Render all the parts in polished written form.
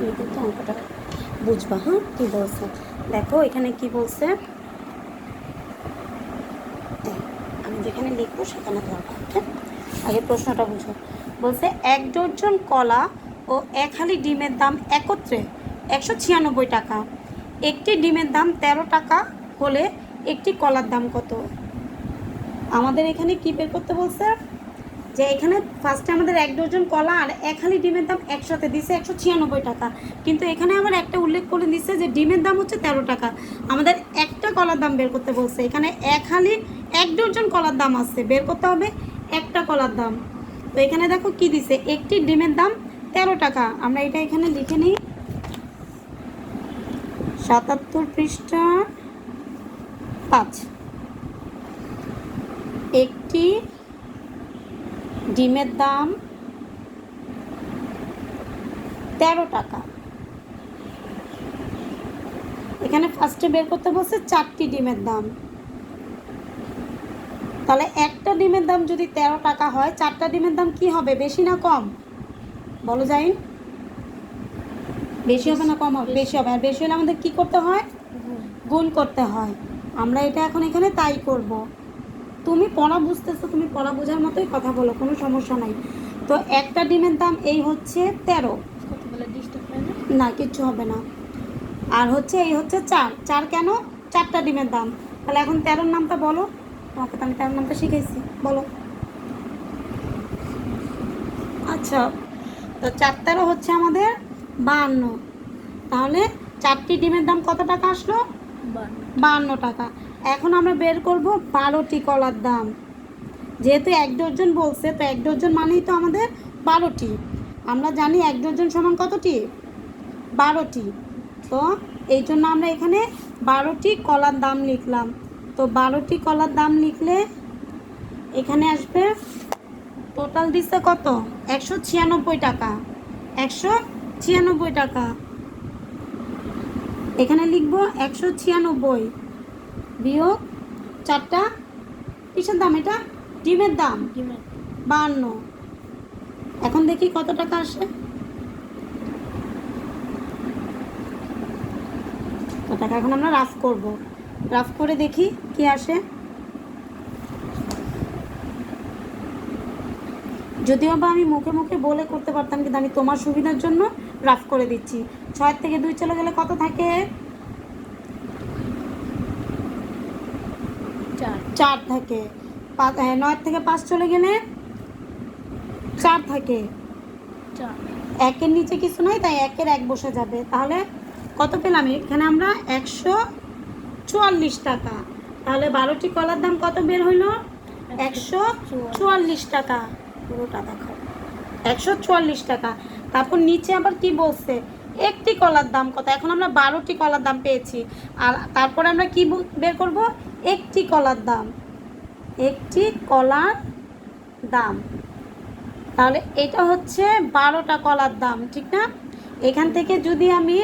তাহলে কিন্তু অঙ্কটা বুঝবা। হ্যাঁ, কী বলছে দেখো, এখানে কি বলছে, আমি যেখানে লিখবো সেখানে ধরবো। হ্যাঁ, আগে প্রশ্নটা বুঝো। বলছে 1 ডজন কলা ও 1 হালি ডিমের দাম একত্রে 196 টাকা। একটি ডিমের দাম 13 টাকা হলে একটি কলার দাম কত? আমাদের এখানে কি বের করতে বলছে, যে এখানে ফার্স্টে আমাদের 1 ডজন কলা আর 1 হালি ডিমের দাম একসাথে দিছে 196 টাকা, কিন্তু এখানে আবার একটা উল্লেখ করে দিচ্ছে যে ডিমের দাম হচ্ছে 13 টাকা। আমাদের একটা কলার দাম বের করতে বলছে, এখানে 1 হালি 1 ডজন কলার দাম আছে, বের করতে হবে একটা কলার দাম। তো এখানে দেখো কি দিছে, একটি ডিমের দাম 13 টাকা। আমরা এটা এখানে লিখে নিই, 77 পৃষ্ঠা 5। একটি ডিমের দাম 13 টাকা। এখানে ফার্স্টে বের করতে বলছে 4টি ডিমের দাম। তাহলে একটা ডিমের দাম যদি 13 টাকা হয়, 4টা ডিমের দাম কি হবে, বেশি না কম বলো যাই? বেশি হবে না কম হবে? বেশি হবে। আর বেশি হলে আমাদের কি করতে হয়, গুণ করতে হয়। আমরা এটা এখন এখানে তাই করব। তুমি পড়া বুঝতেছো, তুমি পড়া বোঝার মতোই কথা বলো, কোনো সমস্যা নাই। তো একটা ডিমের দাম এই হচ্ছে 13, না কিচ্ছু হবে না। আর হচ্ছে এই হচ্ছে 4 কেন, 4টা ডিমের দাম। তাহলে এখন 13 নামটা বলো, তোমাকে তো আমি 13 নামটা শিখেছি, বলো। আচ্ছা, তো 4 13 হচ্ছে আমাদের 52। তাহলে 4টি ডিমের দাম কত টাকা আসলো, 52 টাকা। এখন আমরা বের করব 12টি কলার দাম। যেহেতু 1 ডজন বলছে, তো 1 ডজন মানেই তো আমাদের 12টি। আমরা জানি 1 ডজন সমান কতটি, 12টি। তো এই জন্য আমরা এখানে 12টি কলার দাম লিখলাম। তো 12টি কলার দাম লিখলে এখানে আসবে, টোটাল দিচ্ছে কত, 196 টাকা। 196 টাকা। এখানে লিখব 196 বিয়োগ 4টা কিসের দাম, এটা ডিমের দাম 52। এখন দেখি কত টাকা আসে। টাকা এখন আমরা রাফ করব, রাফ করে দেখি কি আসে। যদিও বা আমি মুখে মুখে বলে করতে পারতাম, কিন্তু আমি তোমার সুবিধার জন্য রাফ করে দিচ্ছি। 6 থেকে 2 চলে গেলে কত থাকে, 4 থাকে। 9 থেকে 5 চলে গেলে 4 থাকে। 1-এর নিচে কিছু নাই, তাই 1-এর 1 বসে যাবে। তাহলে কত পেলাম, এখানে আমরা 144 টাকা। তাহলে 12টি কলার দাম কত বের হইলো, 144 টাকা। পুরোটা দেখো, 144 টাকা। তারপর নিচে আবার কি বলছে, একটি কলার দাম কত। এখন আমরা 12টি কলার দাম পেয়েছি, আর তারপরে আমরা কি বের করব, একটি কলার দাম, একটি কলার দাম। তাহলে এটা হচ্ছে 12টা কলার দাম, ঠিক না? এখান থেকে যদি আমি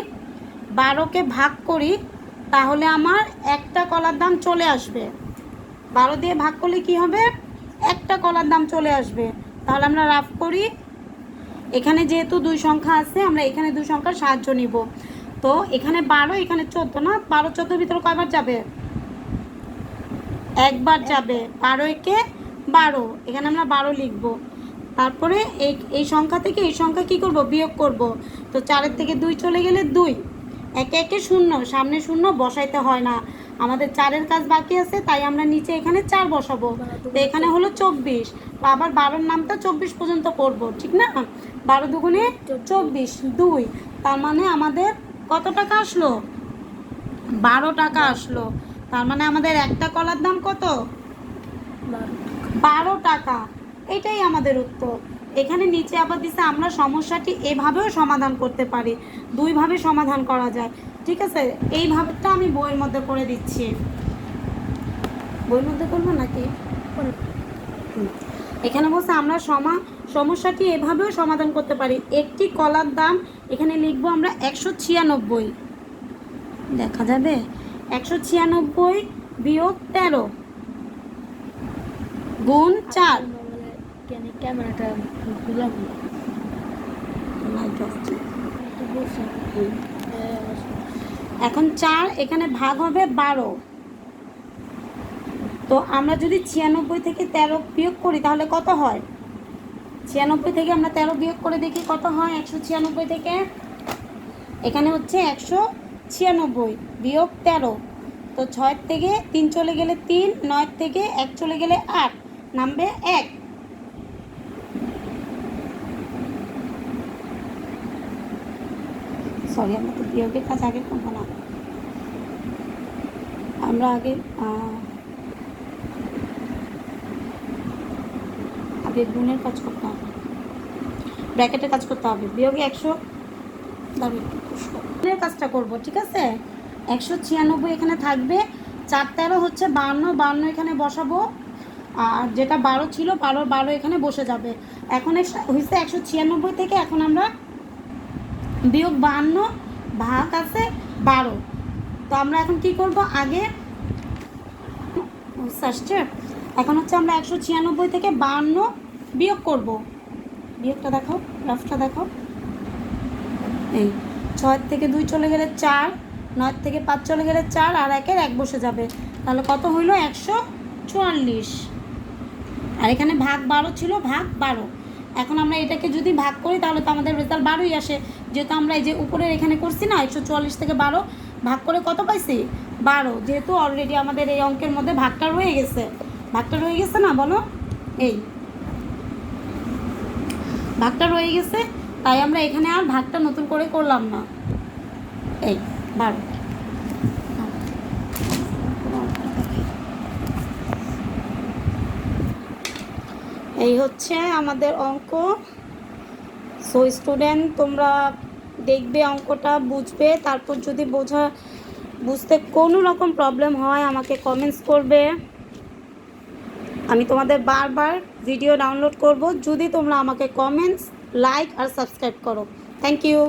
12কে ভাগ করি, তাহলে আমার একটা কলার দাম চলে আসবে। 12 দিয়ে ভাগ করলে কি হবে, একটা কলার দাম চলে আসবে। তাহলে আমরা রাফ করি। এখানে যেহেতু 2 সংখ্যা আছে, আমরা এখানে 2 সংখ্যার সাহায্য নিব। তো এখানে 12, এখানে 14, না 12 14 ভিতরে কয়বার যাবে, একবার যাবে। 12 একে 12, এখানে আমরা 12 লিখব। তারপরে এই সংখ্যা থেকে এই সংখ্যা কি করব, বিয়োগ করব। তো 4-এর থেকে 2 চলে গেলে 2, একে একে 0, সামনে 0 বসাইতে হয় না। আমাদের 4-এর কাজ বাকি আছে, তাই আমরা নিচে এখানে 4 বসাবো। তো এখানে হলো 24। তো আবার 12-র নামটা 24 পর্যন্ত করব, ঠিক না? 12 দুগুণে 24, 2। তার মানে আমাদের কত টাকা আসলো, 12 টাকা আসলো। তার মানে আমাদের একটা কলার দাম কত, 12 টাকা। এটাই আমাদের উত্তর। এখানে নিচে আবার দিচ্ছে, আমরা সমস্যাটি এভাবেও সমাধান করতে পারি, 2 ভাবে সমাধান করা যায়, ঠিক আছে? এই ভাবেটা আমি বইয়ের মধ্যে করে দিচ্ছি। বইয়ের মধ্যে করবো নাকি, এখানে বলছে আমরা সমস্যাটি এভাবেও সমাধান করতে পারি। একটি কলার দাম, এখানে লিখবো আমরা 196, দেখা যাবে 196 বিয়োগ 13 গুণ 4। ক্যামেরাটা এখন 4 এখানে ভাগ হবে 12। তো আমরা যদি 96 থেকে 13 বিয়োগ করি তাহলে কত হয়? 96 থেকে আমরা 13 বিয়োগ করে দেখি কত হয়। 196 থেকে এখানে হচ্ছে 196 বিয়োগ 13, তো 6 থেকে 3 চলে গেলে 3, 9 থেকে 1 চলে গেলে 8, নামবে 1। সরি, আমরা তো বিয়োগের কাজ আগে করবো না, আমরা আগে গুণের কাজ করতে হবে, ব্র্যাকেটের কাজ করতে হবে। বিয়োগে 100 গুণের কাজটা করব, ঠিক আছে। 196 এখানে থাকবে, 4 13 হচ্ছে 52, 52 এখানে বসাবো, আর যেটা 12 ছিল 12 এখানে বসে যাবে। এখন হয়েছে 196 থেকে এখন আমরা বিয়োগ 52 ভাগ আছে 12। তো আমরা এখন কি করব, আগে আসছে, এখন হচ্ছে আমরা 196 থেকে 52 বিয়োগ করব। বিয়োগটা দেখো, রাফটা দেখো, এই 6 থেকে 2 চলে গেলে 4, 9 থেকে 5 চলে গেলে 4, আর 1-এর 1 বসে যাবে, তাহলে কত হইল 144। আর এখানে ভাগ 12 ছিল, ভাগ 12। এখন আমরা এটাকে যদি ভাগ করি তাহলে তো আমাদের রেজাল্ট 12ই আসে, যেহেতু আমরা এই যে উপরের এখানে করছি না 144 থেকে 12 ভাগ করে কত পাইছি 12, যেহেতু অলরেডি আমাদের এই অঙ্কের মধ্যে ভাগটা রয়ে গেছে, ভাগটা রয়ে গেছে না, বলো, এই ভাগটা রয়ে গেছে, তাই আমরা এখানে আর ভাগটা নতুন করে করলাম না। এই 12, এই হচ্ছে আমাদের অঙ্ক। সো স্টুডেন্ট, তোমরা দেখবে অঙ্কটা, বুঝবে, তারপর যদি বুঝতে কোনো রকম প্রবলেম হয় আমাকে কমেন্টস করবে, আমি তোমাদের বারবার ভিডিও ডাউনলোড করব যদি তোমরা আমাকে কমেন্টস, লাইক আর সাবস্ক্রাইব করো। Thank you.